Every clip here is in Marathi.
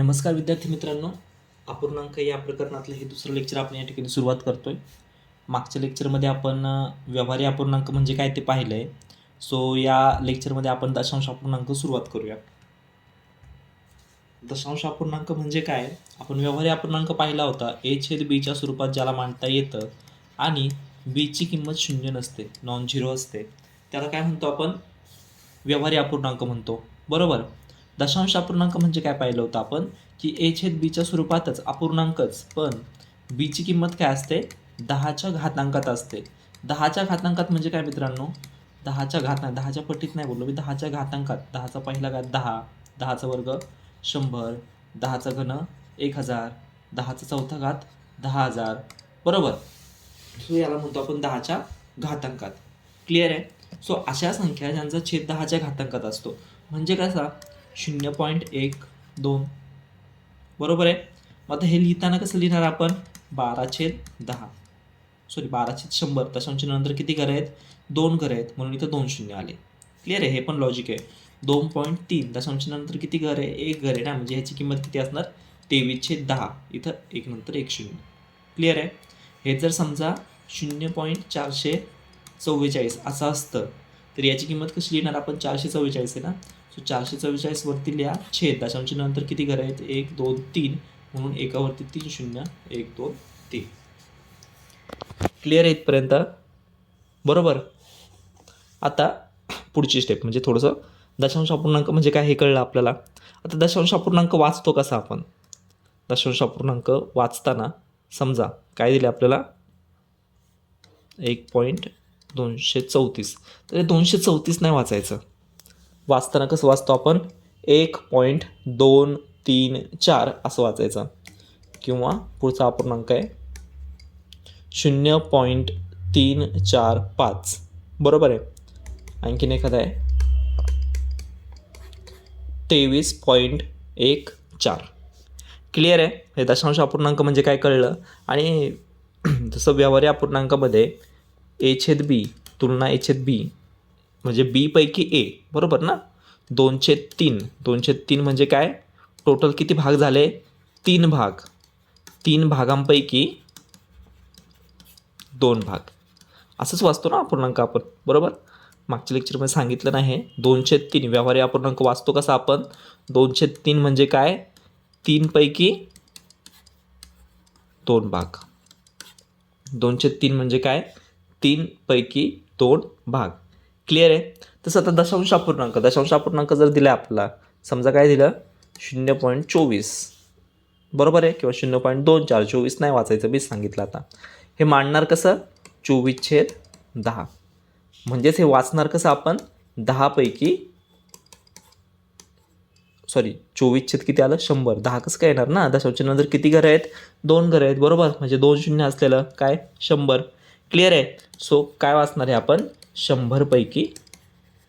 नमस्कार विद्यार्थी मित्रांनो, अपूर्णांक या प्रकरणातलं हे दुसरं लेक्चर आपण या ठिकाणी सुरुवात करतोय. मागच्या लेक्चरमध्ये आपण व्यवहारी अपूर्णांक म्हणजे काय ते पाहिलं आहे. सो या लेक्चरमध्ये आपण दशांश अपूर्णांक सुरुवात करूया. दशांश अपूर्णांक म्हणजे काय? आपण व्यवहारी अपूर्णांक पाहिला होता a/b स्वरूपात ज्याला मांडता येतं आणि बीची किंमत शून्य नसते, नॉन झिरो असते, त्याला काय म्हणतो आपण? व्यवहारी अपूर्णांक म्हणतो, बरोबर. दशांश अपूर्णांक म्हणजे काय पाहिलं होतं आपण की a/b स्वरूपातच अपूर्णांकच, पण बीची किंमत काय असते? 10च्या घातांकात असते. 10च्या घातांकात म्हणजे काय मित्रांनो? 10च्या पटीत नाही बोललो मी, 10च्या घातांकात. 10चा पहिला घात 10, 10चा वर्ग 100, 10चा घन 1000, 10चा चौथा घात 10,000, बरोबर. सो याला म्हणतो आपण 10च्या घातांकात. क्लिअर आहे? सो अशा संख्या ज्यांचा छेद 10च्या घातांकात असतो म्हणजे कसा? 0.12, बरोबर आहे. मग आता हे लिहिताना कसं लिहिणार आपण? 12/10, सॉरी 12/100. दशांशानंतर किती घरं आहेत? 2 घरं आहेत, म्हणून इथं 2 शून्य आले. क्लिअर आहे? हे पण लॉजिक आहे. 2.3 दशांशानंतर किती घर आहे? 1 घर आहे ना, म्हणजे ह्याची किंमत किती असणार? 23/10. इथं 1 नंतर 1 शून्य. क्लिअर आहे? हे जर समजा 0.444 असं असतं तर याची किंमत कशी लिहिणार आपण? 444 आहे ना, सो 444 वरती लिहा छेद. दशांशानंतर किती घरं आहेत? 1 2 3, म्हणून एकावरती 3 शून्य, 1 2 3. क्लिअर आहे इथपर्यंत? बरोबर. आता पुढची स्टेप म्हणजे थोडंसं दशांश अपूर्णांक म्हणजे काय हे कळलं आपल्याला. आता दशांश अपूर्णांक वाचतो कसा आपण? दशांश अपूर्णांक वाचताना समजा काय दिले आपल्याला? 1.234. तर 234 नाही वाचायचं. वाचताना कसं वाचतो आपण? 1.234 असं वाचायचं. किंवा पुढचा अपूर्णांक आहे 0.345, बरोबर आहे. आणखीन एखादा आहे 23.14. क्लिअर आहे? हे दशांश अपूर्णांक म्हणजे काय कळलं. आणि जसं व्यवहारी अपूर्णांकामध्ये a/b तुलना a/b म्हणजे b पैकी a, बरोबर ना. 2/3. 2/3 म्हणजे काय? टोटल किती भाग झाले? 3 भाग. 3 भागांपैकी 2 भाग असंच वाचतो ना अपूर्णांक आपण, बरोबर. मागच्या लेक्चरमध्ये सांगितलं नाही. 2/3 व्यवहारी अपूर्णांक वाचतो कसा आपण? 2/3 म्हणजे काय? 3 पैकी 2 भाग. 2/3 म्हणजे काय? 3 पैकी 2 भाग. क्लिअर आहे? तसं आता दशांश अपूर्णांक जर दिला आपल्याला, समजा काय दिलं? 0.24, बरोबर आहे, किंवा 0.24. 24 नाही वाचायचं, मी सांगितलं. आता हे मांडणार कसं? 24/10. म्हणजेच हे वाचणार कसं आपण? 10 पैकी, सॉरी 24 किती आलं? 100. 10 कसं काय येणार ना? दशांशानंतर किती घरं आहेत? 2 घरं आहेत, बरोबर. म्हणजे 2 शून्य असलेलं काय? 100. क्लिअर आहे? सो काय वाचणार आहे आपण? 100 पैकी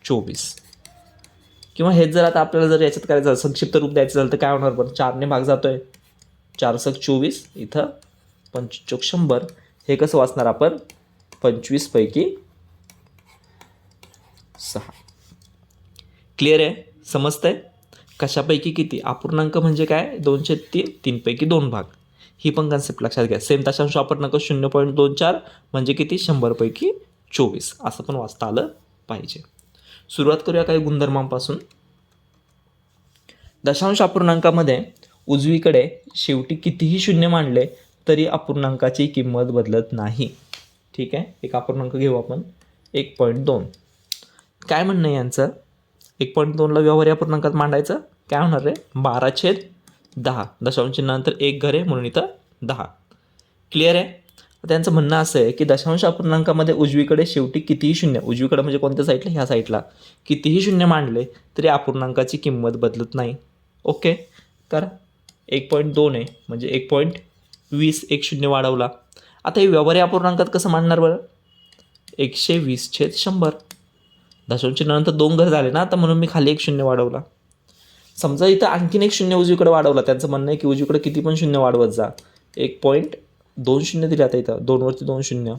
24. किंवा हेच जर आता आपल्याला जर याच्यात करायचं संक्षिप्त रूप द्यायचं झालं तर काय होणार? पण 4ने भाग जातोय, 4×7 = 24, इथं 25×100. हे कसं वाचणार आपण? 25 पैकी 6. क्लिअर आहे? समजतंय? कशापैकी किती? अपूर्णांक म्हणजे काय? 2/3, 3 पैकी 2 भाग. ही पण कन्सेप्ट लक्षात घ्या. सेम दशांश अपूर्णांक 0.24 म्हणजे किती? 100 पैकी 24 असं पण वाचता आलं पाहिजे. सुरुवात करूया काही गुणधर्मांपासून. दशांश अपूर्णांकामध्ये उजवीकडे शेवटी कितीही शून्य मांडले तरी अपूर्णांकाची किंमत बदलत नाही. ठीक आहे? एक अपूर्णांक घेऊ आपण, 1.2. काय म्हणणं आहे यांचं? 1.2ला व्यवहारी अपूर्णांकात मांडायचं. काय होणार रे? 12/10. दशांशानंतर 1 घर आहे, म्हणून इथं 10. क्लिअर आहे? त्यांचं म्हणणं असं आहे की दशांश अपूर्णांकामध्ये उजवीकडे शेवटी कितीही शून्य, उजवीकडे म्हणजे कोणत्या साईडला? ह्या साईडला. कितीही शून्य मांडले तरी अपूर्णांकाची किंमत बदलत नाही. ओके, तर 1.2 आहे म्हणजे 1.20, 1 शून्य वाढवला. आता हे व्यवहारी अपूर्णांकात कसं मांडणार बरं? 120/100. दशांशानंतर 2 घर झाले ना आता, म्हणून मी खाली 1 शून्य वाढवला. समजा इथं आणखीन 1 शून्य उजवीकडे वाढवला. त्यांचं म्हणणं आहे की उजवीकडे किती पण शून्य वाढवत जा. 1.2 शून्य दिले आता इथं, 2 वरती 2 शून्य.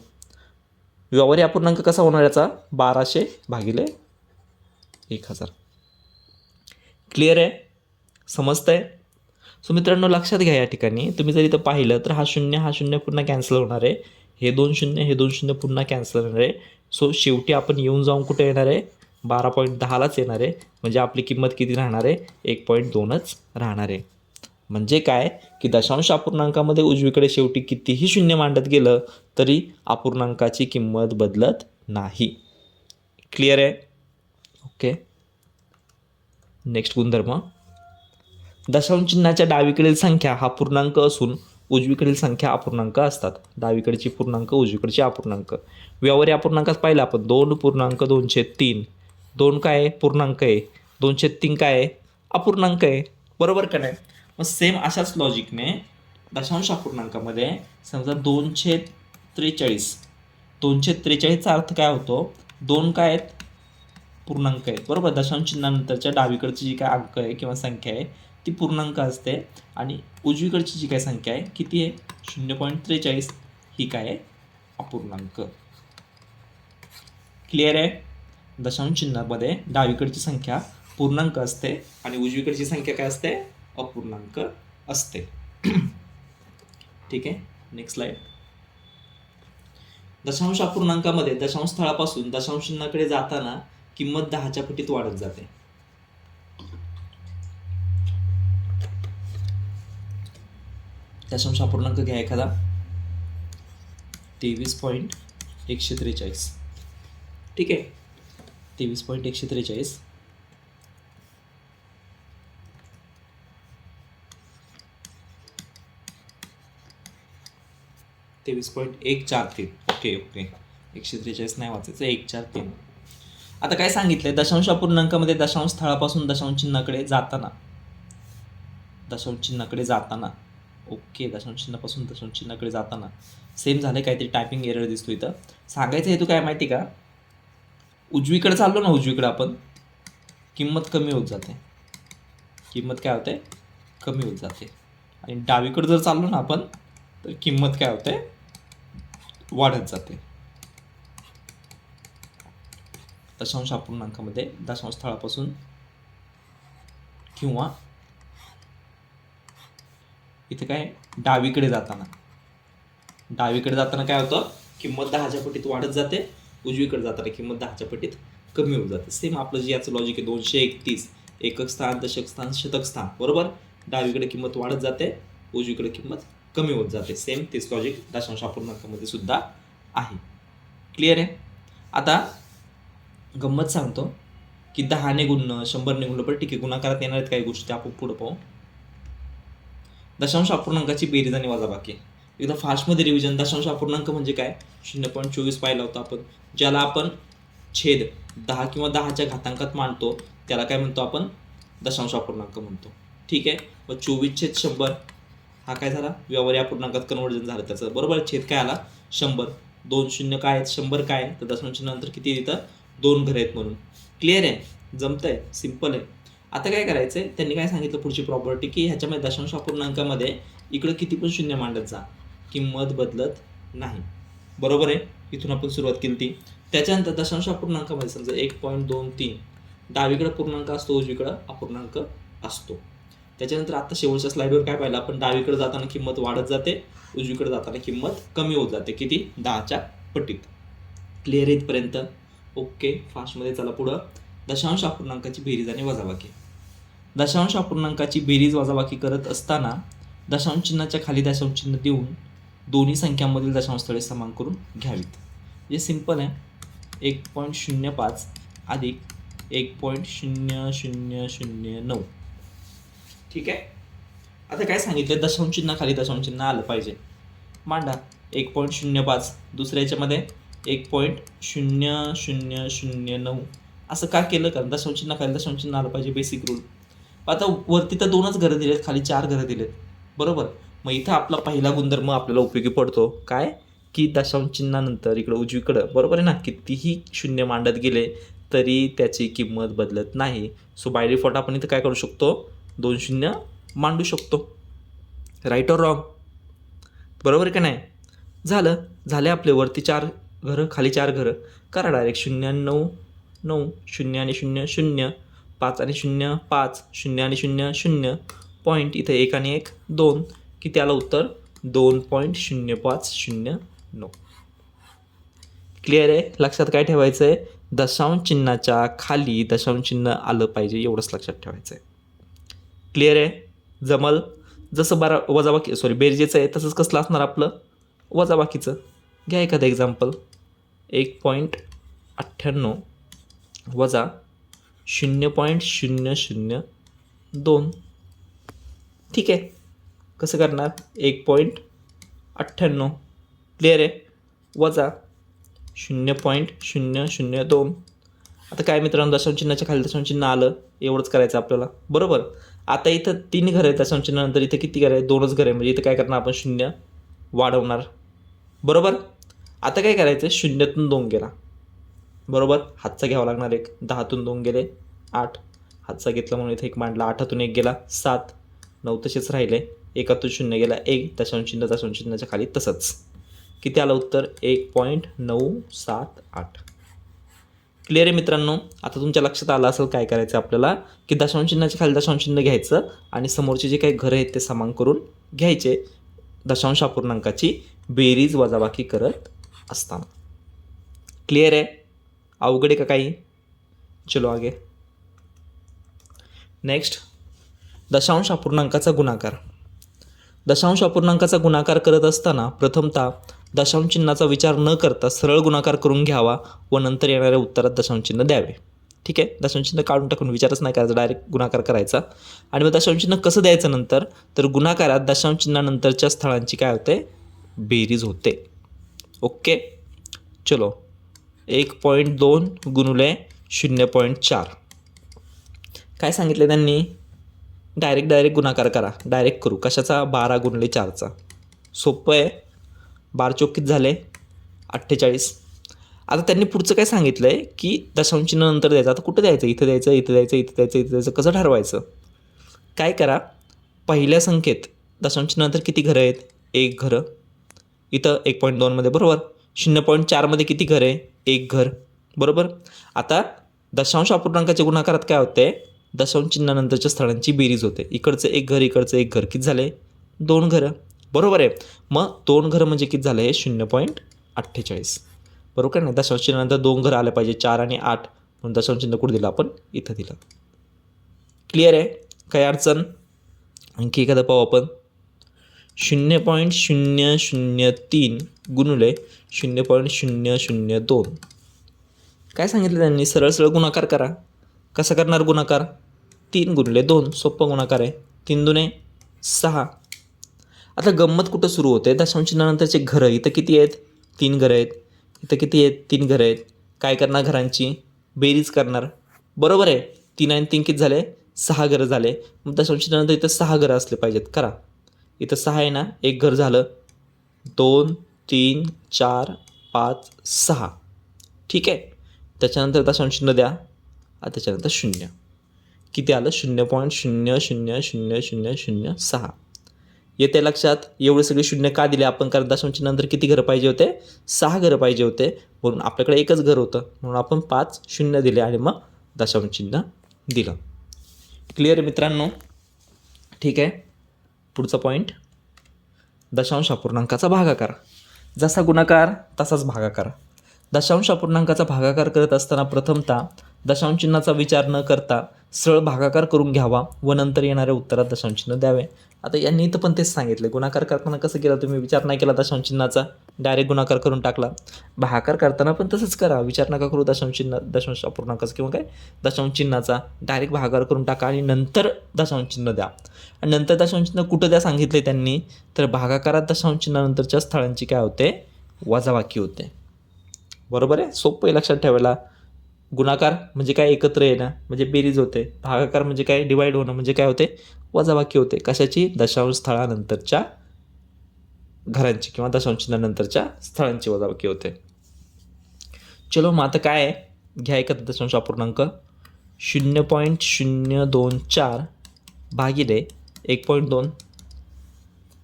व्यवहारी अपूर्णांक कसा होणार याचा? 1200/1000. क्लिअर आहे? समजतंय? सो मित्रांनो लक्षात घ्या, या ठिकाणी तुम्ही जर इथं पाहिलं तर हा शून्य पुन्हा कॅन्सल होणार आहे, हे 2 शून्य पुन्हा कॅन्सल होणार आहे. सो शेवटी आपण येऊन जाऊन कुठे येणार आहे, 12.10लाच येणार आहे. म्हणजे आपली किंमत किती राहणार आहे, 1.2च राहणार आहे. म्हणजे काय की दशांश अपूर्णांकामध्ये उजवीकडे शेवटी कितीही शून्य मांडत गेलं तरी अपूर्णांकाची किंमत बदलत नाही. क्लिअर आहे? ओके. नेक्स्ट गुणधर्म, दशांश चिन्हाच्या डावीकडील संख्या हा पूर्णांक असून उजवीकडील संख्या अपूर्णांक असतात. डावीकडची पूर्णांक, उजवीकडची अपूर्णांक. व्यवहारी अपूर्णांकात पाहिलं आपण 2.2/3. 2 काय आहे, पूर्णांक आहे. 2/3 काय आहे, अपूर्णांक आहे. बरोबर का नाही? मग सेम अशाच लॉजिकने दशांश अपूर्णांकामध्ये समजा 2/43. 2/43चा अर्थ काय होतो, 2 काय आहेत, पूर्णांक आहेत. बरोबर. दशांश चिन्हानंतरच्या डावीकडची जी काय अंक आहे किंवा संख्या आहे ती पूर्णांक असते आणि उजवीकडची जी काय संख्या आहे किती आहे, 0.43, ही काय आहे, अपूर्णांक. क्लिअर आहे? दशांश चिन्हामध्ये डावीकडची संख्या पूर्णांक असते आणि उजवीकडची संख्या काय असते, अपूर्णांक असते. ठीक आहे. Next slide. दशांश अपूर्णांकामध्ये दशांश स्थळापासून दशांश चिन्हाकडे जाताना किंमत 10च्या पटीत वाढत जाते. दशांश अपूर्णांक घ्या एखादा, 23.143. ठीक आहे. 23.143. ओके. 143 नाही वाचायचं, 143. आता काय सांगितलंय, दशांश अपूर्णांकामध्ये दशांश स्थळापासून दशांश चिन्हाकडे जाताना. ओके. दशांश चिन्हापासून दशांश चिन्हाकडे जाताना सेम झालं, काहीतरी टायपिंग एरर दिसतो इथं. सांगायचं हेतू काय माहिती का, उजवीकडे चाललो ना, उजवीकडे आपण किंमत कमी होत जाते. किंमत काय होते, कमी होत जाते. आणि डावीकडे जर चाललो ना आपण तर किंमत काय होते, वाढत जाते. दशांश अपूर्णांकामध्ये दशांश स्थळापासून किंवा इथे काय, डावीकडे जाताना काय होतं, किंमत 10च्या पटीत वाढत जाते. उजवीकडे जाताना किंमत 10च्या पटीत कमी होत जाते. सेम आपलं जे याचं लॉजिक आहे, 231, एकक स्थान, दशक स्थान, शतक स्थान. बरोबर. डावीकडे किंमत वाढत जाते, उजवीकडे किंमत कमी होत जाते. सेम तेच लॉजिक दशांश अपूर्णांकामध्ये सुद्धा आहे. क्लिअर आहे? आता गंमत सांगतो की 10ने गुणणं, 100ने गुणणं, पण ठीक आहे, गुणाकारात येणार आहेत काही गोष्टी, आपण पुढे पाहू. दशांश अपूर्णांकाची बेरीज आणि वजाबाकी. एकदा फास्टमध्ये रिव्हिजन. दशांश अपूर्णांक म्हणजे काय, 0.24 पाहिला होता आपण. ज्याला आपण छेद 10 किंवा 10च्या घातांकात मांडतो त्याला काय म्हणतो आपण, दशांश अपूर्णांक म्हणतो. ठीक आहे. मग 24/100 हा काय झाला, व्यवहारी अपूर्णांकात कन्वर्जन झालं त्याचं. बरोबर. छेद काय आला, 100. 2 शून्य काय आहेत, 100 काय आहे, तर दशांश नंतर किती तिथं 2 घरं आहेत म्हणून. क्लिअर आहे? जमतंय, सिम्पल आहे. आता काय करायचं आहे, त्यांनी काय सांगितलं पुढची प्रॉपर्टी, की ह्याच्यामध्ये दशांश अपूर्णांकामध्ये इकडं किती पण शून्य मांडत जा, किंमत बदलत नाही. बरोबर आहे. इथून आपण सुरुवात केली ती. त्याच्यानंतर दशांश अपूर्णांकामध्ये समजा 1.23 डावीकडे पूर्णांक असतो, उजवीकडं अपूर्णांक असतो. त्याच्यानंतर आता शेवटच्या स्लाइडवर काय पाहिलं आपण, डावीकडे जाताना किंमत वाढत जाते, उजवीकडे जाताना किंमत कमी होत जाते. किती, 10च्या पटीत. क्लिअर आहे इथपर्यंत? ओके. फास्टमध्ये चला पुढं. दशांश अपूर्णांकाची बेरीज आणि वजाबाकी. दशांश अपूर्णांकाची बेरीज वजाबाकी करत असताना दशांश चिन्हाच्या खाली दशांश चिन्ह देऊन दोन्ही संख्यांमधील दशांश स्थळे समान करून घ्यावीत. हे सिंपल आहे. 1.05 अधिक 1.0009. ठीक आहे. आता काय सांगितलं, दशांश चिन्ह खाली दशांश चिन्ह आलं पाहिजे. मांडा. 1.05 दुसऱ्या याच्यामध्ये 1.0009. असं का केलं, कारण दशांश चिन्ह खाली दशांश चिन्ह आलं पाहिजे, बेसिक रूल. आता वरती तर 2च घरं दिलेत, खाली 4 घरं दिलेत. बरोबर. मग इथं आपला पहिला गुणधर्म आपल्याला उपयोगी पडतो. काय, की दशांश चिन्हानंतर इकडं उजवीकडं, बरोबर आहे ना, कितीही शून्य मांडत गेले तरी त्याची किंमत बदलत नाही. सो बाय डिफॉल्ट आपण इथं काय करू शकतो, 2 शून्य मांडू शकतो. Right or wrong? बरोबर का नाही? झाले आपले वरती 4 घरं, खाली 4 घरं. करा डायरेक्ट. 0 आणि 9 9, 0 आणि 0 0, 5 आणि 0 5, 0 आणि 0 0, पॉईंट इथे 1 आणि 1 2. किती आलं उत्तर 2.0509. क्लिअर आहे. लक्षात काय ठेवायचं आहे, दशांश चिन्हाच्या खाली दशांश चिन्ह आलं पाहिजे एवढंच लक्षात ठेवायचं आहे. क्लिअर आहे. जमल. जसं वजाबाकी बेरजेचं आहे तसंच कसलं असणार आपलं वजाबाकीचं. घ्या एखादं एक्झाम्पल. 1.98 वजा 0.002. ठीक आहे. कसं करणार 1.98 क्लिअर आहे वजा 0.002. आता काय मित्रांनो, दशांश चिन्हाच्या खाली दशांश चिन्ह आलं एवढंच करायचं आपल्याला, बरोबर. आता इथं 3 घरं आहेत दशांश चिन्हानंतर, इथं किती घरं आहे 2च घरं आहे, म्हणजे इथं काय करणार आपण 0 वाढवणार, बरोबर. आता काय करायचं 0तून 2 गेला, बरोबर. हातचा घ्यावा लागणार 1. 10तून 2 गेले 8. हातचा घेतला म्हणून इथे 1 मांडला. 8तून 1 गेला 7. 9 तसेच राहिले. 1तून 0 गेला 1. दशांश चिन्हाच्या खाली तसंच. किती आलं उत्तर 1.978. क्लिअर आहे मित्रांनो. आता तुमच्या लक्षात आलं असेल काय करायचं आपल्याला, की दशांश चिन्हाच्या खाली दशांश चिन्ह घ्यायचं आणि समोरचे जे काही घरं आहेत ते समान करून घ्यायचे दशांश अपूर्णांकाची बेरीज वजाबाकी करत असताना. क्लिअर आहे. अवघड आहे का काही? चलो आगे. नेक्स्ट, दशांश अपूर्णांकाचा गुणाकार. दशांश अपूर्णांकाचा गुणाकार करत असताना प्रथमतः दशांश चिन्हाचा विचार न करता सरळ गुणाकार करून घ्यावा व नंतर येणाऱ्या उत्तरात दशांश चिन्ह द्यावे. ठीक आहे. दशांश चिन्ह काढून टाकून विचारच नाही करायचा, डायरेक्ट गुणाकार करायचा. आणि मग दशांश चिन्ह कसं द्यायचं नंतर, तर गुणाकारात दशांश चिन्हानंतरच्या स्थळांची काय होते बेरीज होते. ओके. चलो 1.2 गुणुले 0.4. काय सांगितले त्यांनी, डायरेक्ट गुणाकार करा. डायरेक्ट करू कशाचा 12 गुणिले 4चा. सोपं आहे. 12 चोक किती झाले 48. आता त्यांनी पुढचं काय सांगितलं आहे की दशांश चिन्ह नंतर द्यायचं. आता कुठं द्यायचं, इथं द्यायचं, इथं द्यायचं, इथं द्यायचं, इथं द्यायचं, कसं ठरवायचं. काय करा, पहिल्या संख्येत दशांश चिन्हानंतर किती घरं आहेत 1 घरं. इथं 1.2मध्ये बरोबर. 0.4मध्ये किती घर आहे 1 घर, बरोबर. आता दशांश अपूर्णांकाच्या गुणाकारात काय होते, दशांश चिन्हानंतरच्या स्थळांची बेरीज होते. इकडचं 1 घर, इकडचं 1 घर, किती झाले 2 घरं, बरोबर आहे. मग 2 घरं म्हणजे किती झालं हे 0.48, बरोबर का नाही. दशांश चिन्हानंतर 2 घरं आलं पाहिजे, 4 आणि 8, म्हणून दशांश चिन्ह कुठं दिलं आपण इथं दिलं. क्लिअर आहे. काही अडचण. आणखी एखादं पाहू आपण. 0.003 गुणुले 0.002. काय सांगितलं त्यांनी, सरळ गुणाकार करा. कसा करणार गुणाकार, 3 गुणिले 2, सोपं गुणाकार आहे. 3 दुने 6. आता गंमत कुठं सुरू होते, दशांश चिन्हानंतरचे घरं इथं किती आहेत 3 घरं आहेत, इथं किती आहेत 3 घरं आहेत. काय करणार घरांची बेरीज करणार, बरोबर आहे. 3 आणि 3 किती झाले 6 घरं झाले. मग दशांश चिन्हानंतर इथं 6 घरं असले पाहिजेत. करा. इथं 6 आहे ना, 1 घर झालं, 2 3 4 5 6. ठीक आहे. त्याच्यानंतर दशांश चिन्ह द्या. त्याच्यानंतर 0. किती आलं 0.0000006. येते लक्षात. एवढे सगळे 0 का दिले आपण, कारण दशांश चिन्हानंतर किती घरं पाहिजे होते 6 घरं पाहिजे होते, म्हणून आपल्याकडे एकच घर होतं, म्हणून आपण 5 0 दिले आणि मग दशांश चिन्ह दिलं. क्लिअर मित्रांनो. ठीक आहे. पुढचा पॉईंट, दशांश अपूर्णांकाचा भागाकार. जसा गुणाकार तसाच भागाकार. दशांश अपूर्णांकाचा भागाकार करत असताना प्रथमतः दशांश चिन्हाचा विचार न करता सरळ भागाकार करून घ्यावा व नंतर येणाऱ्या उत्तरात दशांश चिन्ह द्यावे. आता यांनी इथं पण तेच सांगितले. गुणाकार करताना कसं केलं तुम्ही, विचार नाही केला दशांश चिन्हाचा, डायरेक्ट गुणाकार करून टाकला. भागाकार करताना पण तसंच करा, विचार नका करू दशांश अपूर्णांकाचा किंवा काय दशांश चिन्हाचा, डायरेक्ट भागाकार करून टाका आणि नंतर दशांश चिन्ह द्या. आणि नंतर दशांश चिन्ह कुठं द्या सांगितले त्यांनी, तर भागाकारात दशांश चिन्हानंतरच्या स्थळांची काय होते वजाबाकी होते, बरोबर आहे. सोपं आहे लक्षात ठेवायला. गुणाकार म्हणजे काय एकत्र येणं म्हणजे बेरीज होते, भागाकार म्हणजे काय डिवाईड होणं म्हणजे काय होते वजाबाकी होते. कशाची, दशांश स्थळानंतरच्या घरांची किंवा दशांश चिन्हानंतरच्या स्थळांची वजाबाकी होते. चलो मग आता काय आहे, घ्या एखादा दशांश अपूर्णांक 0.024 भागिले 1.2.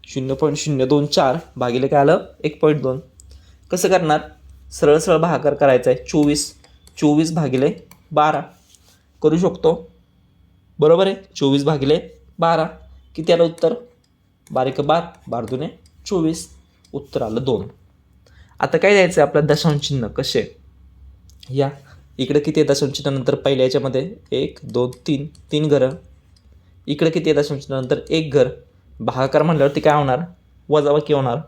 0.024 भागिले काय आलं 1.2. कसं करणार, सरळ भागाकार करायचा आहे. 24 भागिले 12 करू शकतो, बरोबर आहे. 24 भागिले 12 किती आलं उत्तर? 12 बार, 12 दुने 24, उत्तर आलं 2. आता काय द्यायचं आहे आपलं दशांश चिन्ह कसे? या इकडे किती आहे दशांश चिन्ह नंतर पहिल्या याच्यामध्ये 1 2 3 3 घरं, इकडे किती आहे दशांश चिन्ह नंतर 1 घर. भागाकार म्हटल्यावरती काय होणार? वजाबाकी होणार.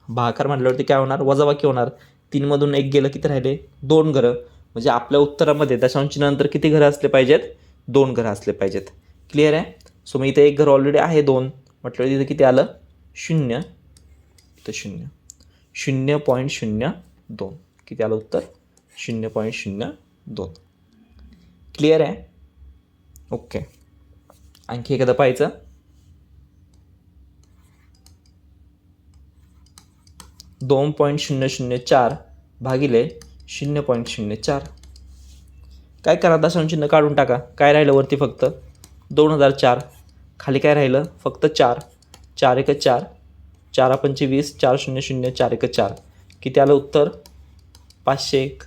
भागाकार म्हटल्यावरती काय होणार? वजाबाकी होणार. 3मधून 1 गेलं, किती राहिले? 2 घरं. म्हणजे आपल्या उत्तरामध्ये दशांश चिन्हानंतर किती घरं असले पाहिजेत? 2 घरं असले पाहिजेत. क्लिअर आहे? सो मग इथं 1 घर ऑलरेडी आहे 2, म्हटलं तिथं किती आलं? 0. इथं 0. 0.02. किती आलं उत्तर? 0.02. क्लिअर आहे? ओके. आणखी एखादं पाहायचं. .004 भागिले 0.04. काय करा? दशांश चिन्ह काढून टाका. काय राहिलं वरती? फक्त 2004. खाली काय राहिलं? फक्त 4. 4 1 4, 4 पंचे 20, 4 0 0, 4 1 4. किती आलं उत्तर? 501.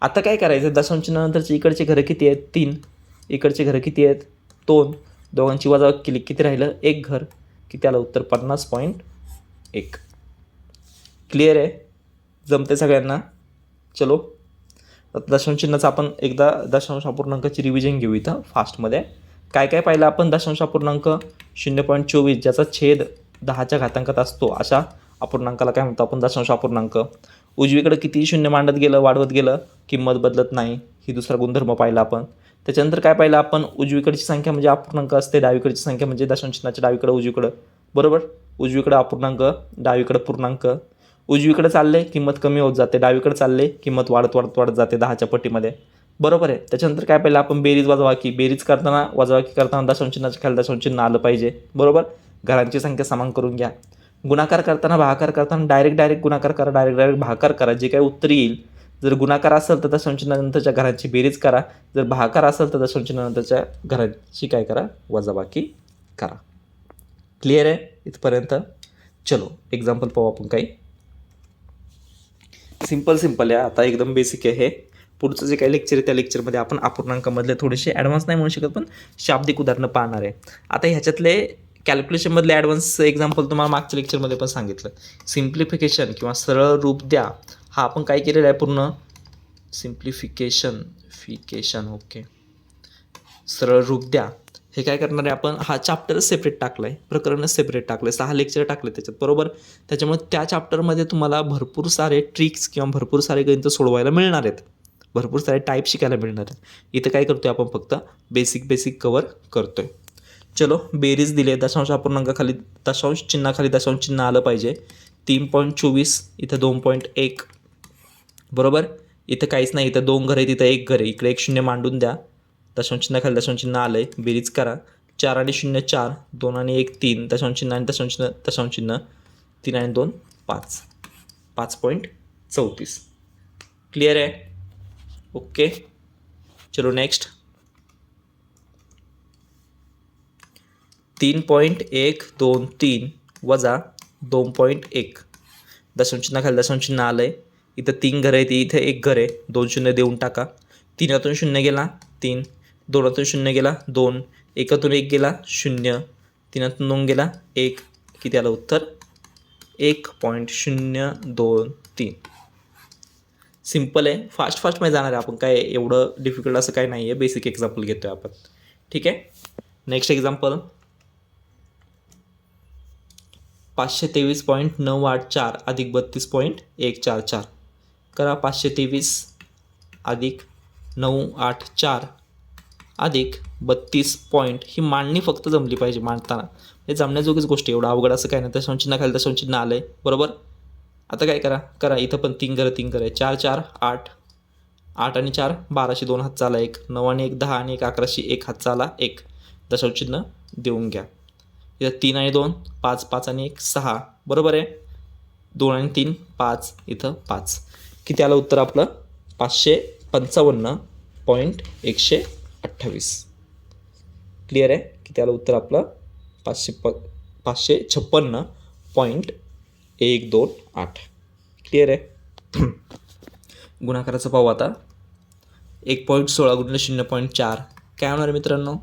आता काय करायचं? दशांश चिन्हानंतरची इकडची घरं किती आहेत? 3. इकडची घरं किती आहेत? 2. दोघांची वजाबाकी केली, किती राहिलं? 1 घर. किती आलं उत्तर? 50.1. क्लिअर आहे? जमते सगळ्यांना? चलो, दशांश चिन्हाचं आपण एकदा दशांश अपूर्णांकाची रिव्हिजन घेऊ. इथं फास्टमध्ये काय काय पाहिलं आपण? दशांश अपूर्णांक 0.24 ज्याचा छेद 10च्या घातांकात असतो, अशा अपूर्णांकाला काय म्हणतो आपण? दशांश अपूर्णांक. उजवीकडे किती शून्य मांडत गेलं, वाढवत गेलं, किंमत बदलत नाही. ही दुसरा गुणधर्म पाहिला आपण. त्याच्यानंतर काय पाहिलं आपण? उजवीकडची संख्या म्हणजे अपूर्णांक असते, डावीकडची संख्या म्हणजे दशांश चिन्हाच्या डावीकडे उजवीकडं. बरोबर? उजवीकडे अपूर्णांक, डावीकडे पूर्णांक. उजवीकडे चालले किंमत कमी होत जाते, डावीकडे चालले किंमत वाढत जाते 10च्या पटीमध्ये. बरोबर आहे? त्याच्यानंतर काय पाहिलं आपण? बेरीज वजाबाकी. बेरीज करताना, वजाबाकी करताना दशांश चिन्हाच्या खाली दशांश चिन्ह आलं पाहिजे. बरोबर? घरांची संख्या समान करून घ्या. गुणाकार करताना, भागाकार करताना डायरेक्ट गुणाकार करा, डायरेक्ट भागाकार करा. जे काही उत्तर येईल, जर गुणाकार असेल तर दशांश चिन्हानंतरच्या घरांची बेरीज करा, जर भागाकार असेल तर दशांश चिन्हानंतरच्या घरांची काय करा? वजाबाकी करा. क्लिअर आहे इथपर्यंत? चलो, एक्झाम्पल पाहू आपण काही. सिंपल आहे. आता एकदम बेसिक आहे हे. पुढचं जे काही लेक्चर आहे त्या लेक्चरमध्ये आपण अपूर्णांकामधले थोडेसे ॲडव्हान्स नाही म्हणू शकत, पण शाब्दिक उदाहरणं पाहणार आहे. आता ह्याच्यातले कॅल्क्युलेशनमधले ॲडव्हान्स एक्झाम्पल तुम्हाला मागच्या लेक्चरमध्ये पण सांगितलं. सिम्प्लिफिकेशन किंवा सरळ रूप द्या, हा आपण काय केलेला आहे? पूर्ण सिम्प्लिफिकेशन. ओके, सरळ रूप द्या हे काय करणार आहे आपण? हा चॅप्टरच सेपरेट टाकला आहे, प्रकरणच सेपरेट टाकलं आहे, 6 लेक्चर टाकले त्याच्यात. बरोबर? त्याच्यामुळे त्या चॅप्टरमध्ये तुम्हाला भरपूर सारे ट्रिक्स किंवा भरपूर सारे गणितं सोडवायला मिळणार आहेत, भरपूर सारे टाईप शिकायला मिळणार आहेत. इथं काय करतोय आपण? फक्त बेसिक कवर करतोय. चलो, बेरीज दिले. दशांश अपूर्णांकाखाली दशांश चिन्हाखाली दशांश चिन्ह आलं पाहिजे. 3.24, इथं 2.1. बरोबर? इथं काहीच नाही, इथं 2 घर आहेत, इथं 1 घर आहे. इकडे 1 शून्य मांडून द्या. दशांश चिन्हाखाली दशांश चिन्ह आलं आहे, बेरीज करा. 4 आणि 0 4, 2 आणि 1 3, दशांश चिन्ह आणि दशांश चिन्ह 3 आणि 2 5, 5.34. क्लिअर आहे? ओके. चलो नेक्स्ट. 3.123 वजा 2.1. दशांश चिन्हाखाली दशांश चिन्ह आलं आहे. इथं 3 घर आहेत, इथे 1 घर आहे. 2 शून्य देऊन टाका. 3तून 0 गेला 3, 2तून 0 गेला 2, 1तून 1 गेला 0, 3तून 2 गेला 1. किती आलं उत्तर? 1.023. सिम्पल आहे. फास्टमध्ये जाणार आहे आपण, काय एवढं डिफिकल्ट असं काय नाही आहे. बेसिक एक्झाम्पल घेतो आहे आपण. ठीक आहे. Next example. 523.984 अधिक 32.144 करा. 523 अधिक 984 अधिक 32 पॉईंट. ही मांडणी फक्त जमली पाहिजे मांडताना, हे जमण्याजोगीच गोष्ट, एवढं अवघड असं काय नाही. दशांश चिन्हाखाली दशांश चिन्ह आलं आहे. बरोबर? आता काय करा? इथं पण 3 घरं आहे. 4 4 8, 8 आणि 4 12शी 2 हातचा आला 1, 9 आणि 1 10 आणि 1 11शी 1 हातचा आला 1. दशांश चिन्ह देऊन घ्या. इथं 3 आणि 2 5, 5 आणि 1 6. बरोबर आहे? 2 आणि 3 5, इथं 5. किती आलं उत्तर आपलं? 555.128. क्लिअर आहे? किती आलं उत्तर आपलं? 556.128. क्लिअर आहे? गुणाकाराचं पाहू आता. 1.16 गुणिले 0.4 काय होणार मित्रांनो?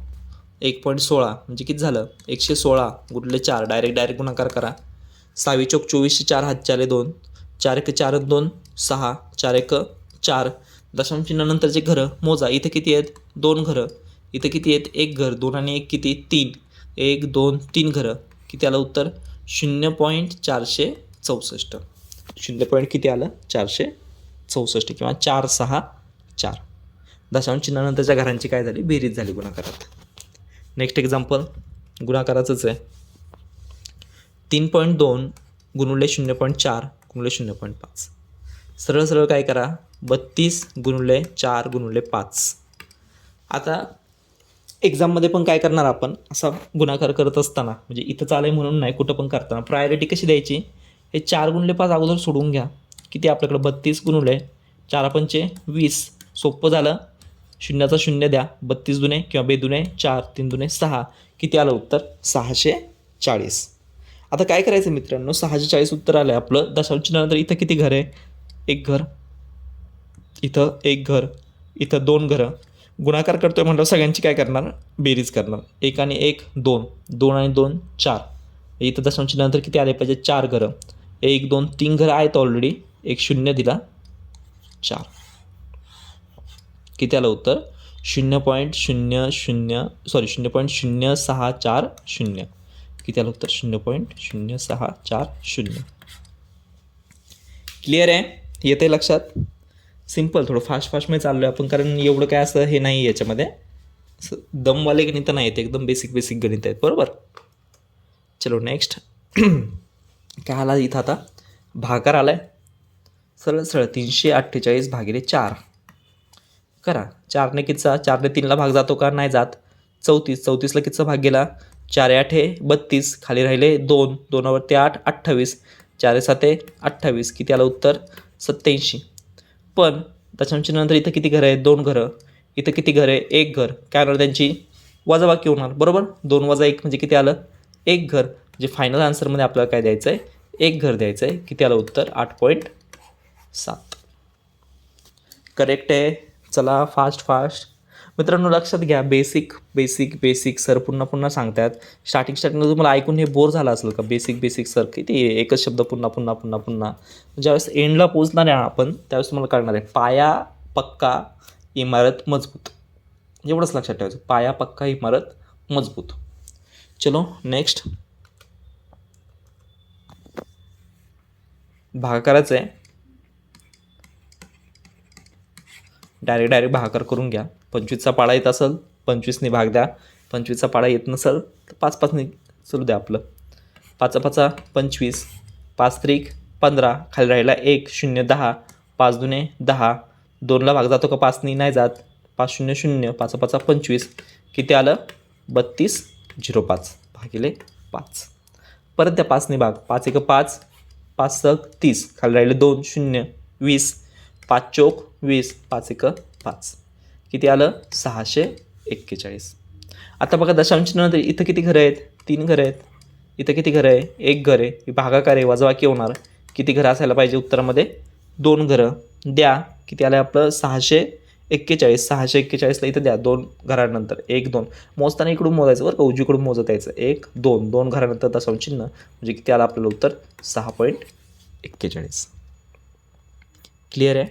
1.16 म्हणजे किती झालं 116 गुणिले 4 डायरेक्ट गुणाकार करा. 6 चोक 24 4 हात 4 2 4 1 4 2 6 4 1 4 दशांश चिन्हानंतरचे घरं मोजा. इथे किती आहेत 2 घरं. इथे किती आहेत 1 घर. 2 आणि 1 किती 3. 1 2 3 घरं. किती आलं उत्तर 0.464. 0. किती आलं 464 किंवा 4 6 4. दशांश चिन्हानंतरच्या घरांची काय झाली बेरीज झाली गुणाकारात. नेक्स्ट एक्झाम्पल गुणाकाराचंच आहे. 3.2 गुणिले 0.4 गुणिले 0.5. सरळ सरळ काय करा 32 गुणिले 4 गुणिले 5. आता एक्झाममध्ये पण काय करणार आपण असा गुणाकार करत असताना म्हणजे इथं चालेल म्हणून नाही कुठं पण करताना प्रायोरिटी कशी द्यायची. हे 4 गुणिले 5 अगोदर सोडून घ्या. किती आपल्याकडं 32 गुणिले 4 पंचे 20. सोपं झालं. शून्याचा शून्य द्या. 32 दुने किंवा बेदुने 4 3 दुने 6. किती आलं उत्तर 640. आता काय करायचं मित्रांनो 640 उत्तर आलं आहे आपलं. दशांश चिन्हानंतर इथं किती घर आहे 1 घर. इथं 1 घर. इथं 2 घरं. गुणाकार करतोय म्हटलं सगळ्यांची काय करणार बेरीज करणार. 1 आणि 1 2 2 आणि 2 4. इथं दशांश चिन्हानंतर किती आले पाहिजे 4 घरं. 1 2 3 घरं आहेत ऑलरेडी. 1 0 दिला 4. किती आलं उत्तर 0.060. किती आलं उत्तर 0.0640. क्लिअर आहे येते लक्षात. सिम्पल थोडं फास्ट मी चाललो आहे आपण कारण एवढं काय असं हे नाही याच्यामध्ये दमवाले गणित नाही आहेत एकदम बेसिक गणित आहेत बरोबर. चलो नेक्स्ट काय आला इथं आता भागाकार आला आहे. सरळ 348 भागिले 4 करा. 4ने कितीचा 4ने 3ला भाग जातो का नाही जात. 34ला कितीचा भाग गेला 4 8 32. खाली राहिले 2 2वरती 8 28. 4 7 28. किती आलं उत्तर 87. पण दशांशानंतर इथं किती घरं आहेत 2 घरं. इथं किती घर आहे 1 घर. काय होणार त्यांची वजाबाकी होणार बरोबर. 2 वजा 1 म्हणजे किती आलं 1 घर. म्हणजे फायनल आन्सरमध्ये आपल्याला काय द्यायचं आहे 1 घर द्यायचं आहे. किती आलं उत्तर 8.7. करेक्ट आहे. चला फास्ट मित्रांनो लक्षात घ्या. बेसिक सर पुन्हा सांगतात. स्टार्टिंग तुम्हाला ऐकून हे बोर झालं असेल का बेसिक सर किती एकच शब्द पुन्हा ज्यावेळेस एंडला पोचणार आहे आपण त्यावेळेस तुम्हाला कळणार आहे पाया पक्का इमारत मजबूत. एवढंच लक्षात ठेवायचं पाया पक्का इमारत मजबूत. चलो नेक्स्ट भागाकाराचं आहे. डायरेक्ट भागाकार करून घ्या. 25चा पाडा येत असेल 25ने भाग द्या. 25चा पाडा येत नसेल तर 5 चलू द्या आपलं. 5 5 25. 5 3 15. खाली राहिला 1 0 10. 5 दुने 10. 2ला भाग जातो का 5ने नाही जात. 5 0 0. 5 5 25. किती आलं 3205 भागिले 5. परत त्या 5ने भाग. 5 1 5. 5 6 30. खाली राहिले 2 0 20. 5 चोक 20. 5 1 5. किती आलं 641. आता बघा दशांशानंतर इथं किती घरं आहेत 3 घरं आहेत. इथं किती घरं आहे 1 घर आहे. भागाकार आहे वजाबाकी होणार. किती घरं असायला पाहिजे उत्तरामध्ये 2 घरं द्या. किती आलं आपलं 641. 641ला इथं द्या 2 घरानंतर 1 2 मोजताना इकडून मोजायचं बरं का उजवीकडून मोजत यायचं 1 2 2 घरानंतर दशांश चिन्ह म्हणजे किती आलं आपल्याला उत्तर 6.41. क्लिअर आहे.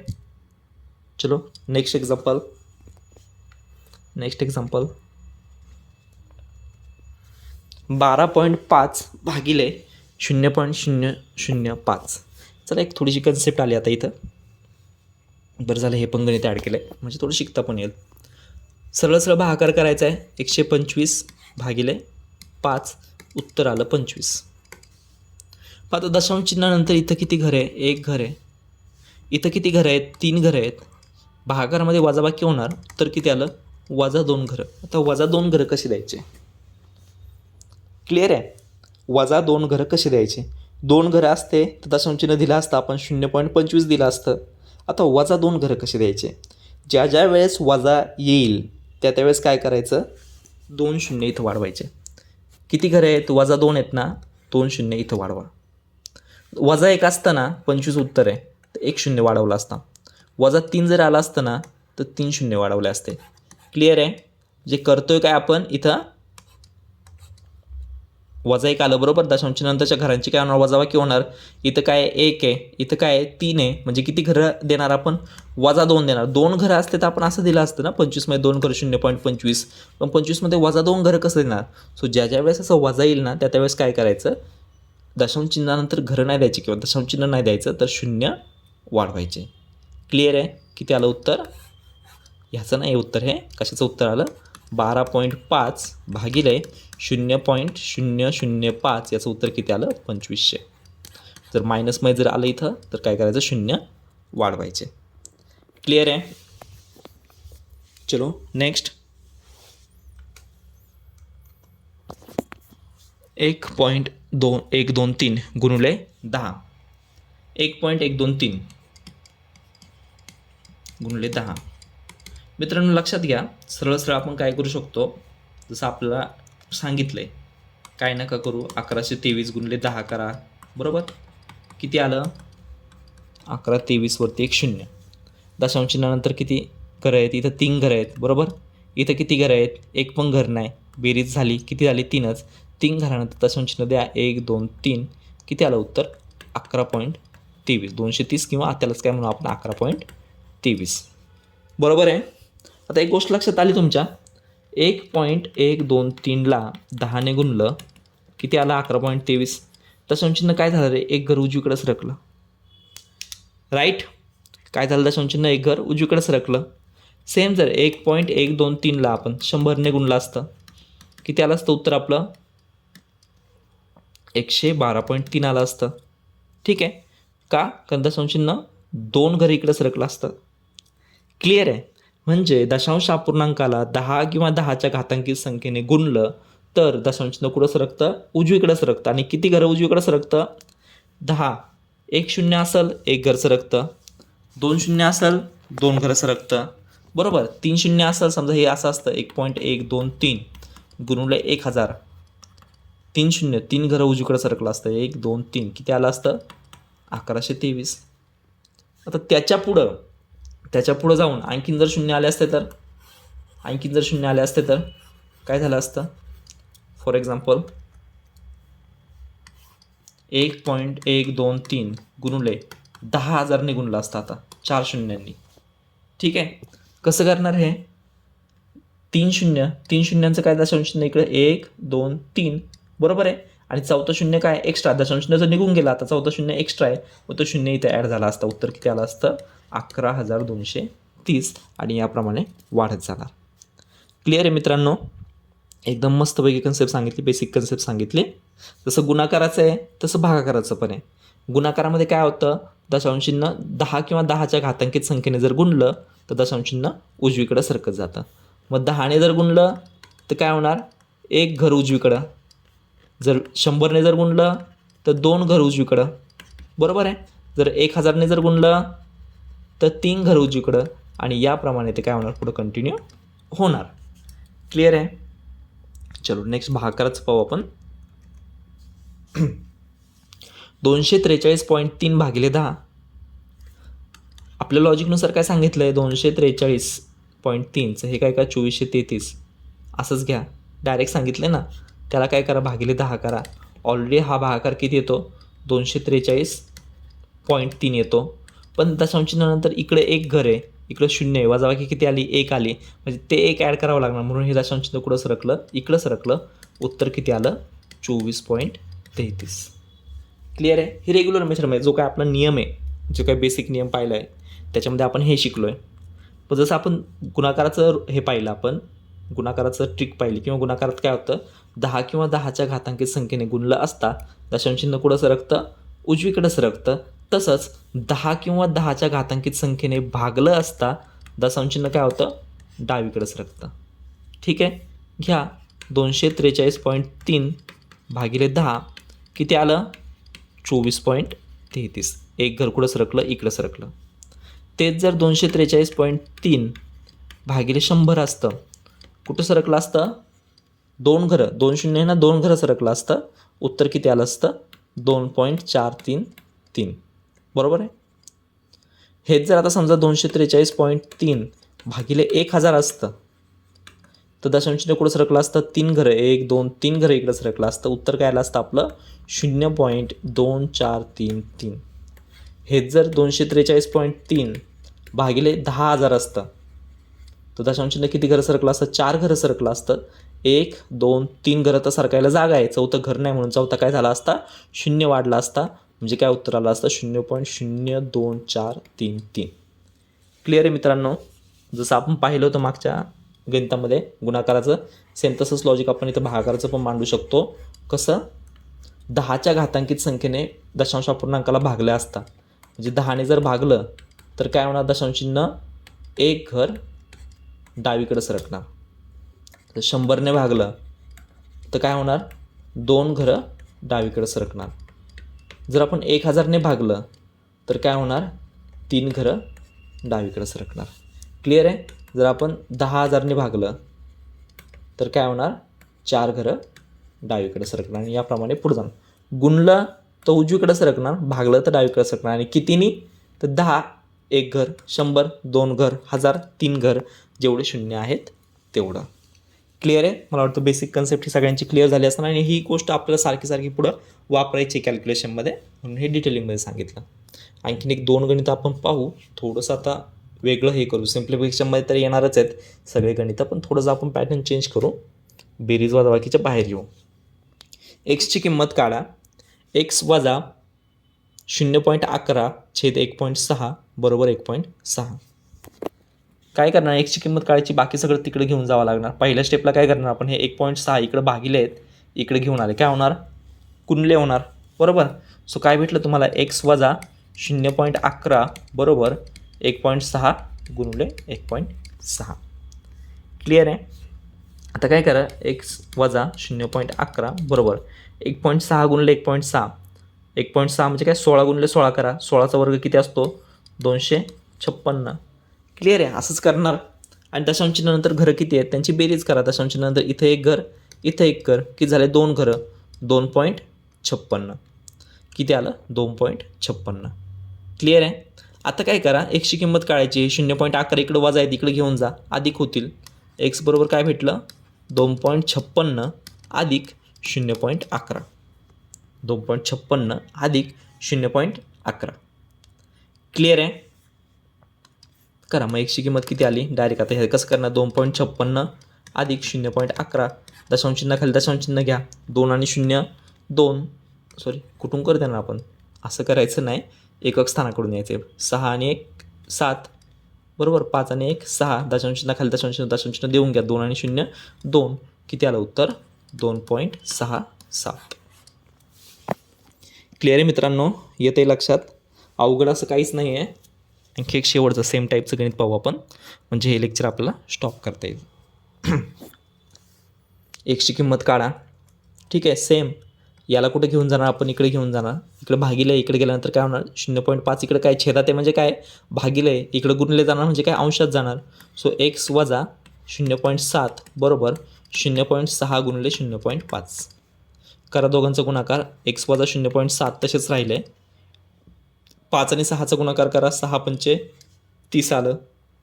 चलो नेक्स्ट एक्झाम्पल 12.5 भागिले 0.005. चला एक थोडीशी कन्सेप्ट आली आता इथं. बरं झालं हे पण गणित ॲड केलं आहे म्हणजे थोडं शिकता पण येईल. सरळ भागाकार करायचा आहे. 125 भागिले 5 उत्तर आलं 25. आता दशांश चिन्हानंतर इथं किती घर आहे 1 घर आहे. इथं किती घरं आहेत 3 घरं आहेत. भागाकारामध्ये वजाबाकी होणार तर किती आलं वजा 2 घरं. आता वजा 2 घरं कशी द्यायचे क्लिअर आहे. वजा 2 घरं कशी द्यायचे 2 घरं असते तर दशांश चिन्ह दिलं असतं आपण 0.25 दिलं असतं. आता वजा 2 घरं कशी द्यायचे ज्या वेळेस वजा येईल त्यावेळेस काय करायचं 2 शून्य इथं वाढवायचे. किती घरं आहेत वजा 2 आहेत ना 2 शून्य इथं वाढवा. वजा 1 असताना 25 उत्तर आहे तर 1 शून्य वाढवला असता. वजा 3 जर आला असतं ना तर 3 शून्य वाढवले असते. क्लिअर आहे. जे करतोय काय आपण इथं वजा 1 आलं बरोबर. दशांशनंतरच्या घरांची काय होणार, वजाबाकी होणार. इथं काय 1 आहे, इथं काय 3 आहे, म्हणजे किती घरं देणार आपण, वजा 2 देणार. 2 घरं असते तर आपण असं दिलं असतं ना, 25 मध्ये 2 घरं 0.25, पण 25 मध्ये वजा 2 घरं कसं देणार. सो ज्या वेळेस असं वजा येईल ना त्या त्यावेळेस काय करायचं, दशांश चिन्हानंतर घरं नाही द्यायची किंवा दशांश चिन्ह नाही द्यायचं, तर 0 वाढवायचे. क्लिअर आहे. किती आलं उत्तर, ह्याचं नाही उत्तर, हे कशाचं उत्तर आलं, 12.5 भागिले 0.005, याचं उत्तर किती आलं, 2500. जर मायनसमध्ये जर आलं इथं तर काय करायचं, 0 वाढवायचे. क्लिअर आहे. चलो नेक्स्ट. 1.123 गुणिले 10. 1.123 गुणिले 10. मित्रांनो लक्षात घ्या, सरळ सरळ आपण काय करू शकतो, जसं आपल्याला सांगितलं आहे, काय नका करू, 1123 गुणिले 10 करा बरोबर. किती आलं, 1123 वरती एक 0. दशांश चिन्हानंतर किती घरं आहेत, इथं 3 घरं आहेत बरोबर. इथं किती घरं आहेत, एक पण घर नाही. बेरीज झाली किती झाली, 3च. 3 घरानंतर दशांश चिन्ह द्या, 1 2 3. किती आलं उत्तर, 11.23. 230 किंवा त्यालाच काय म्हणू आपण, 11.23 बरोबर आहे. आता एक गोष्ट लक्षात आली तुमच्या, 1.123ला 10ने गुणलं किती आलं, 11.23. दशांश चिन्ह काय झालं रे, एक घर उजवीकडे सरकलं. राईट, काय झालं, दशांश चिन्ह एक घर उजवीकडे सरकलं. सेम जर 1.123ला आपण 100ने गुणलं असतं, किती आलं असतं उत्तर आपलं, 112.3 आलं असतं. ठीक आहे, का, कारण दशांश चिन्ह 2 घर इकडे सरकलं असतं. क्लिअर आहे. म्हणजे दशांश अपूर्णांकाला 10 किंवा 10च्या घातांकित संख्येने गुणलं तर दशांश चिन्ह कुठं सरकतं, उजवीकडे सरकतं. आणि किती घरं उजवीकडे सरकतं, 10. 1 0 असेल 1 घर सरकतं, 2 0 असेल 2 घरं सरकतं बरोबर. 3 0 असेल, समजा हे असं असतं 1.123 गुणिले 1000, 3 0 3 घरं उजवीकडे सरकलं असतं, 1 2 3 किती आलं असतं, 1123. आता त्याच्या पुढं जाऊन आणखीन जर 0 आले असते तर, काय झालं असतं, फॉर एक्झाम्पल 1.123 गुणिले 10,000ने गुणलं असतं आता 4 शून्यांनी. ठीक आहे, कसं करणार हे, 3 शून्यांचं काय, दशांश चिन्ह इकडे 1 2 3 बरोबर आहे. आणि चौथं शून्य काय एक्स्ट्रा, दशांश चिन्ह जर निघून गेला, आता चौथं शून्य एक्स्ट्रा आहे, मग तो शून्य इथे ॲड झाला असता. उत्तर किती आलं असतं, 11,230. आणि याप्रमाणे वाढत जाणार. क्लिअर आहे मित्रांनो. एकदम मस्तपैकी कन्सेप्ट सांगितली, बेसिक कन्सेप्ट सांगितली. जसं गुणाकाराचं आहे तसं भागाकाराचं पण आहे. गुणाकारामध्ये काय होतं, दशांश चिन्ह 10 किंवा 10च्या घातांकित संख्येने जर गुणलं तर दशांश चिन्ह उजवीकडे सरकत जातं. मग 10ने जर गुणलं तर काय होणार, एक घर उजवीकडं. जर 100ने जर गुणलं तर 2 घर उजवीकडं बरोबर आहे. जर 1000ने जर गुणलं तर 3 घर उजवीकडं. आणि याप्रमाणे ते काय होणार, पुढं कंटिन्यू होणार. क्लिअर आहे. चलो नेक्स्ट भागाकाराचं पाहू आपण. 243.3 भागिले 10. आपल्या लॉजिकनुसार काय सांगितलं आहे, 243.3चं हे काय 2433 असंच घ्या, डायरेक्ट सांगितलं ना. त्याला काय करा, भागिले 10 करा. ऑलरेडी हा भागाकार किती येतो, 243.3 येतो. पण दशांश चिन्हानंतर इकडे एक घर आहे, इकडं 0 आहे, वजाबाकी किती आली, 1 आली, म्हणजे ते एक ॲड करावं लागणार. म्हणून हे दशांश चिन्ह कुठं सरकलं, इकडं सरकलं. उत्तर किती आलं, 24.33. क्लिअर आहे. ही रेग्युलर मेथडमध्ये जो काय आपला नियम आहे, जो काय बेसिक नियम पाहिला आहे त्याच्यामध्ये आपण हे शिकलो आहे. पण जसं आपण गुणाकाराचं हे पाहिलं, आपण गुणाकाराचं ट्रिक पाहिली, किंवा गुणाकारात काय होतं, 10 किंवा 10च्या घातांकित संख्येने गुणलं असता दशांश चिन्ह कुठं सरकतं, उजवीकडे सरकतं. तसंच 10 किंवा 10च्या घातांकित संख्येने भागलं असता दशांश चिन्ह काय होतं, डावीकडे सरकतं. ठीक आहे, घ्या 243.3 भागिले 10 किती आलं, 24.33. एक घर कुठं सरकलं, इकडं सरकलं. तेच जर 243.3 भागिले 100 असतं, कुठं सरकलं असतं, 2 घरं, 2 शून्य ना 2 घरं सरकलं असतं. उत्तर किती आलं असतं, 2.433 बरोबर आहे. हेच जर आता समजा 243.3 भागिले 1000 असतं, तर दशांश चिन्ह कुठं सरकलं असतं 3 घरं 1 2 3 घरं इकडं सरकलं असतं. उत्तर काय आलं असतं आपलं 0.2433. हेच जर 243.3 भागिले 10,000 असतं तर दशांश चिन्ह किती घरं सरकलं असतं 4 घरं सरकलं असतं. 1 2 3 घरं तर सरकायला जागा आहे, चौथं घर नाही म्हणून चौथा काय झाला असता 0 वाढला असता, म्हणजे काय उत्तर आलं असतं 0.02433. क्लिअर आहे मित्रांनो. जसं आपण पाहिलं होतं मागच्या गणितामध्ये गुणाकाराचं, सेम तसंच लॉजिक आपण इथं भागाकाराचं पण मांडू शकतो. कसं 10च्या घातांकित संख्येने दशांश अपूर्णांकाला भागले असता, म्हणजे 10ने जर भागलं तर काय होणार दशांश चिन्ह एक घर डावीकडे सरकणार. तर 100ने भागलं तर काय होणार 2 घरं डावीकडे सरकणार. जर आपण 1000ने भागलं तर काय होणार 3 घरं डावीकडे सरकणार. क्लिअर आहे. जर आपण 10,000ने भागलं तर काय होणार 4 घरं डावीकडे सरकणार आणि याप्रमाणे पुढे जाणार. गुणलं तर उजवीकडे सरकणार, भागलं तर डावीकडे सरकणार. आणि कितीनी तर 10 1 घर, 100 2 घर, 1000 3 घर, जेवढे शून्य आहेत तेवढं. क्लिअर आहे. मला वाटतं बेसिक कन्सेप्ट ही सगळ्यांची क्लिअर झाली असणार आणि ही गोष्ट आपल्याला सारखी पुढं वापरायची कॅल्क्युलेशनमध्ये, म्हणून हे डिटेलिंगमध्ये सांगितलं. आणखीन एक 2 गणितं आपण पाहू. थोडंसं आता वेगळं हे करू, सिम्प्लिफिकेशनमध्ये तर येणारच आहेत सगळे गणितं, पण थोडंसं आपण पॅटर्न चेंज करू, बेरीज वजाबाकीच्या बाहेर येऊ. एक्सची किंमत काढा. एक्स वजा 0.11 छेद 1.6 बरोबर 1.6. काय करणार एक्सची किंमत काढायची, बाकी सगळं तिकडे घेऊन जावं लागणार. पहिल्या स्टेपला काय करणार आपण, हे 1.6 इकडे भागिले आहेत, इकडे घेऊन आले, काय होणार गुणले होणार, बरोबर. सो काय भेटलं तुम्हाला एक्स वजा 0.11 बरोबर 1.6 गुणले 1.6. क्लिअर आहे. आता काय करा, एक्स वजा 0.11 बरोबर 1.6 गुणले 1.6. 1.6 म्हणजे काय 16 गुणले 16 करा. 16चा वर्ग किती असतो 256. क्लिअर आहे. असंच करणार. आणि दशांश चिन्हानंतर घरं किती आहेत त्यांची बेरीज करा. दशांश चिन्हानंतर इथं एक घर इथं एक घर, किती झाले 2 घरं 2.56. किती आलं 2.56. क्लिअर आहे. आता काय करा, एक्सची किंमत काढायची. 0.11 इकडं वजा आहे तिकडे घेऊन जा, अधिक होतील. एक्स बरोबर काय भेटलं 2.56 अधिक 0.11. 2.56 अधिक 0.11. क्लिअर आहे. करा मग एक्सची किंमत किती आली डायरेक्ट. आता हे कसं करणार 2.56 अधिक 0.11. दशांश चिन्ह खाली दशांश चिन्ह घ्या. 2 आणि 0 2, सॉरी कुठून कर देणार आपण, असं करायचं नाही, एकक स्थानाकडून यायचे. 6 आणि 1 7 बरोबर, 5 आणि 1 6. दशांश चिन्ह खाली दशांश चिन्ह देऊन घ्या. 2 आणि 0 2. किती आलं उत्तर 2.67. क्लिअर आहे मित्रांनो. येते लक्षात. अवघड असं काहीच नाही आहे. आणखी एक शेवटचं सेम टाईपचं गणित पाहू आपण, म्हणजे हे लेक्चर आपल्याला स्टॉप करता येईल. एक्सची किंमत काढा. ठीक आहे. सेम याला कुठे घेऊन जाणार आपण, इकडे घेऊन जाणार. इकडे भागिले, इकडे गेल्यानंतर काय होणार 0.5 इकडे काय छेदात आहे म्हणजे काय भागिले, इकडे गुणले जाणार म्हणजे काय अंशात जाणार. सो एक्स वजा 0.7 बरोबर 0.6 गुणले 0.5. करा दोघांचा गुणाकार. एक्स वजा 0.7 तसेच राहिले. 5 आणि 6चा गुणाकार करा. 6 पंचे 30 आलं,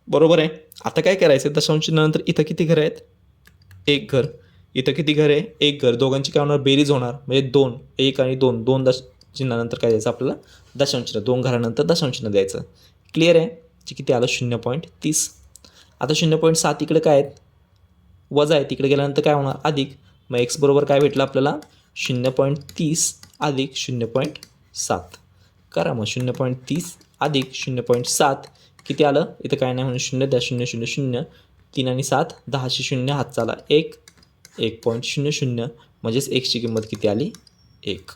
बरोबर आहे. आता काय करायचं, दशांश चिन्हानंतर इथं किती घरं आहेत एक घर, इथं किती घर आहे एक घर. दोघांची काय होणार बेरीज होणार, म्हणजे 2 1 आणि 2 2 चिन्हानंतर काय द्यायचं आपल्याला दशांश चिन्ह. 2 घरानंतर दशांश चिन्ह द्यायचं. क्लिअर आहे. जे किती आलं 0.30. आता 0.7 इकडे काय आहेत वजा आहे, तिकडे गेल्यानंतर काय होणार अधिक. मग एक्स बरोबर काय भेटलं आपल्याला 0.30 अधिक 0.7. करा मग 0.30 अधिक 0.7 किती आलं, इथं काय नाही म्हणून 0 द्या. 0 0 0 3 आणि 7 10शी 0 हात चाला 1 1.00 म्हणजेच एक्सची किंमत किती आली 1.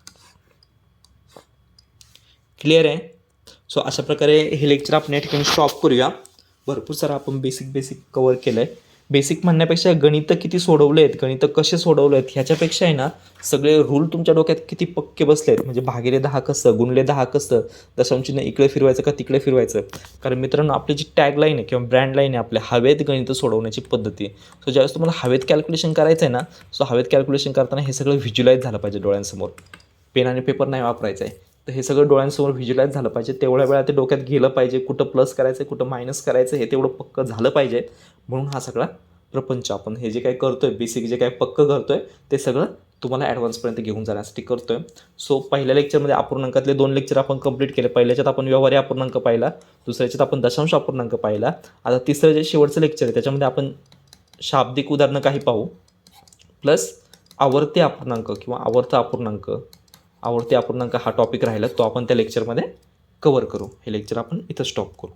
क्लिअर आहे. सो अशा प्रकारे हे लेक्चर आपण या ठिकाणी स्टॉप करूया. भरपूर सारं आपण बेसिक कवर केलं आहे. बेसिक म्हणण्यापेक्षा गणितं किती सोडवले आहेत, गणितं कसे सोडवले आहेत ह्याच्यापेक्षा आहे ना सगळे रूल तुमच्या डोक्यात किती पक्के बसले आहेत. म्हणजे भागिले 10 कसं, गुणले 10 कसं, दशांश चिन्ह इकडे फिरवायचं का तिकडे फिरवायचं. कारण मित्रांनो आपली जी टॅगलाईन आहे किंवा ब्रँड लाईन आहे आपल्या हवेत गणितं सोडवण्याची पद्धती. सो ज्यावेळेस तुम्हाला हवेत कॅल्क्युलेशन करायचं आहे ना, सो हवेत कॅल्क्युलेशन करताना हे सगळं व्हिज्युलाइज झालं पाहिजे डोळ्यांसमोर. पेन आणि पेपर नाही वापरायचं आहे. तर हे सगळं डोळ्यांसमोर व्हिज्युलाइज झालं पाहिजे. तेवढ्या वेळा ते डोक्यात गेलं पाहिजे. कुठं प्लस करायचं कुठं मायनस करायचं हे तेवढं पक्कं झालं पाहिजे. म्हणून हा सगळा प्रपंच आपण हे जे काही करतोय बेसिक जे काही पक्क करतोय ते सगळं तुम्हाला ॲडव्हान्सपर्यंत घेऊन जाण्यासाठी करतोय. सो पहिल्या लेक्चरमध्ये अपूर्णांकातले 2 लेक्चर आपण कंप्लीट केले. पहिल्याच्यात आपण व्यवहारी अपूर्णांक पाहिला, दुसऱ्याच्यात आपण दशांश अपूर्णांक पाहिला. आता तिसरं जे शेवटचं लेक्चर आहे त्याच्यामध्ये आपण शाब्दिक उदाहरणं काही पाहू, प्लस आवर्ती अपूर्णांक किंवा आवर्त अपूर्णांक, आवर्ती अपूर्णांक हा टॉपिक राहिला तो आपण त्या लेक्चरमध्ये कव्हर करू. हे लेक्चर आपण इथं स्टॉप करू.